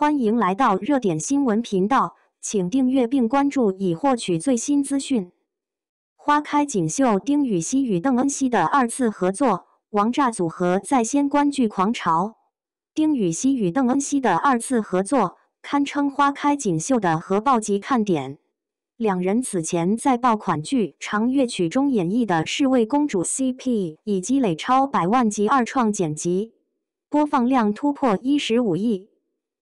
欢迎来到热点新闻频道，请订阅并关注以获取最新资讯。花开锦绣，丁禹兮与邓恩熙的2次合作，王炸组合在先观剧狂潮。丁禹兮与邓恩熙的2次合作，堪称花开锦绣的核爆级看点。两人此前在爆款剧《长乐曲》中演绎的侍卫公主 CP 已积累超100万级二创剪辑，播放量突破15亿。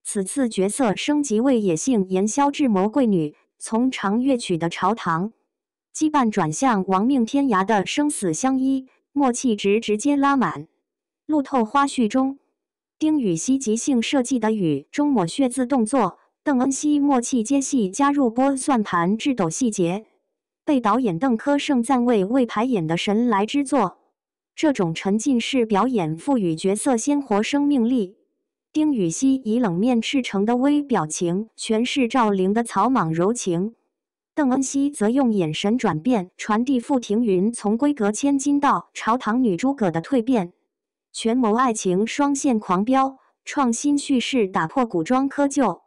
此次角色升级为野性言萧智谋贵女，从长乐曲的朝堂羁绊转向亡命天涯的生死相依，默契值直接拉满。路透花絮中，丁禹兮即兴设计的雨中抹血字动作，邓恩熙默契接戏加入拨算盘智斗细节，被导演邓科盛赞为排演的神来之作。这种沉浸式表演赋予角色鲜活生命力。丁禹兮以冷面赤诚的微表情诠释赵灵的草莽柔情，邓恩熙则用眼神转变传递傅庭云从闺阁千金到朝堂女诸葛的蜕变。权谋爱情双线狂飙，创新叙事打破古装窠臼，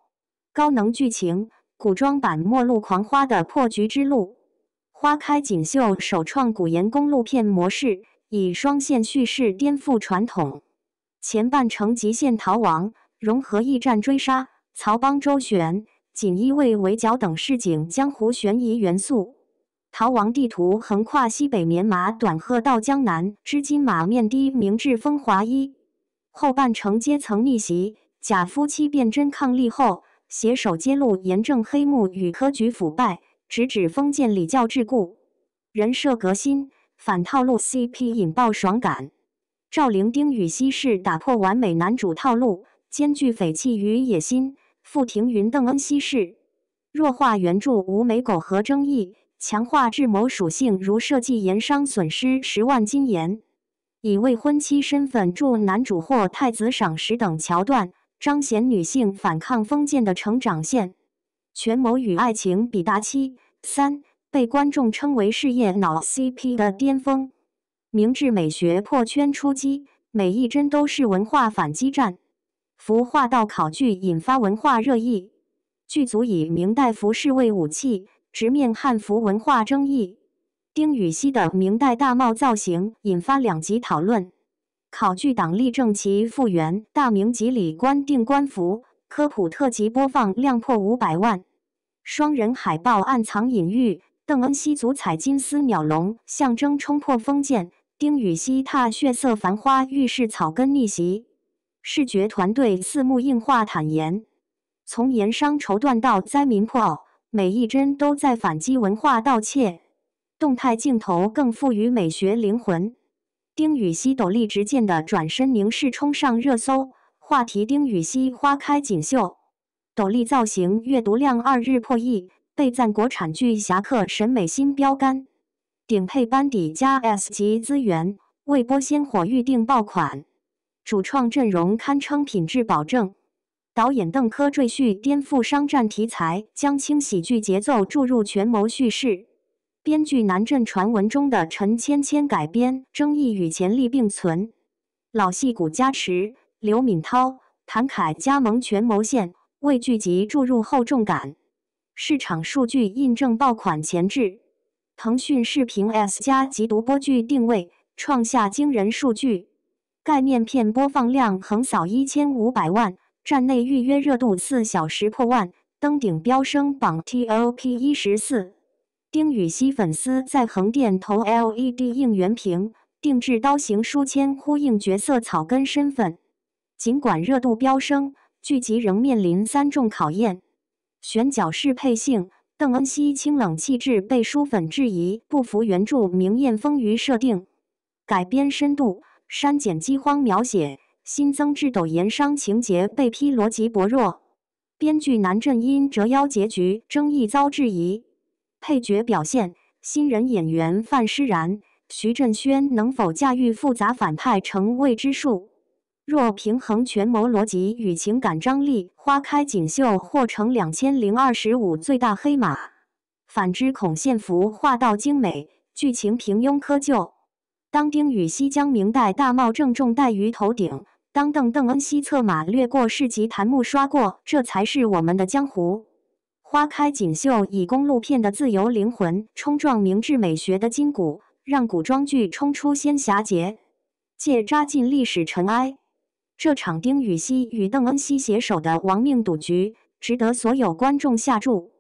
高能剧情，古装版末路狂花的破局之路。花开锦绣首创古言公路片模式，以双线叙事颠覆传统。前半程极限逃亡，融合驿站追杀、曹帮周旋、锦衣卫围剿等市井江湖悬疑元素。逃亡地图横跨西北棉麻短鹤到江南之金马面的明治风华一。后半程阶层逆袭，假夫妻辩真抗力后，携手揭露严正黑幕与科举腐败，直指封建礼教桎梏，人设革新，反套路 CP 引爆爽感。赵灵丁禹兮是打破完美男主套路，兼具匪气与野心；傅庭云邓恩熙是弱化原著无美苟合争议，强化智谋属性，如设计盐商损失10万金盐，以未婚妻身份助男主获太子赏识等桥段，彰显女性反抗封建的成长线。权谋与爱情比达7:3，被观众称为事业脑 CP 的巅峰。明治美学破圈出击，每一帧都是文化反击战。服化道考据引发文化热议，剧组以明代服饰为武器，直面汉服文化争议。丁禹兮的明代大帽造型引发2极讨论。考据党立正旗复原，大明及礼官定官服，科普特辑播放量破500万。双人海报暗藏隐喻，邓恩熙足彩金丝鸟笼，象征冲破封建。丁禹兮踏血色繁花，预示草根逆袭。视觉团队四目硬化坦言，从盐商绸缎到灾民破袄，每一帧都在反击文化盗窃。动态镜头更赋予美学灵魂。丁禹兮斗笠执剑的转身凝视冲上热搜，话题丁禹兮花开锦绣，斗笠造型阅读量2日破亿，被赞国产剧侠客审美新标杆。顶配班底加 S 级资源，未播先火预定爆款，主创阵容堪称品质保证。导演邓科赘婿颠覆商战题材，将轻喜剧节奏注入权谋叙事。编剧南镇传闻中的陈芊芊改编，争议与潜力并存。老戏骨加持，刘敏涛、谭凯加盟权谋线，为剧集注入厚重感。市场数据印证爆款前置。腾讯视频 S 加级独播剧定位，创下惊人数据。概念片播放量横扫1500万，站内预约热度4小时破万，登顶飙升榜 TOP 14。丁禹兮粉丝在横店投 LED 应援屏，定制刀形书签呼应角色草根身份。尽管热度飙升，剧集仍面临3重考验：选角适配性。邓恩熙清冷气质被书粉质疑不符原著明艳丰腴设定，改编深度，删减饥荒描写，新增智斗盐商情节被批逻辑薄弱。编剧南镇因折腰结局争议遭质疑。配角表现，新人演员范诗然、徐振轩能否驾驭复杂反派成未知数。若平衡权谋逻辑与情感张力，花开锦绣或成2025最大黑马。反之，孔宪福画道精美，剧情平庸窠臼。当丁禹兮将明代大帽郑重戴于头顶，当邓恩熙策马掠过市集檀木刷过，这才是我们的江湖。花开锦绣以公路片的自由灵魂冲撞明治美学的筋骨，让古装剧冲出仙侠节界，扎进历史尘埃。这场丁禹兮与邓恩熙携手的亡命赌局，值得所有观众下注。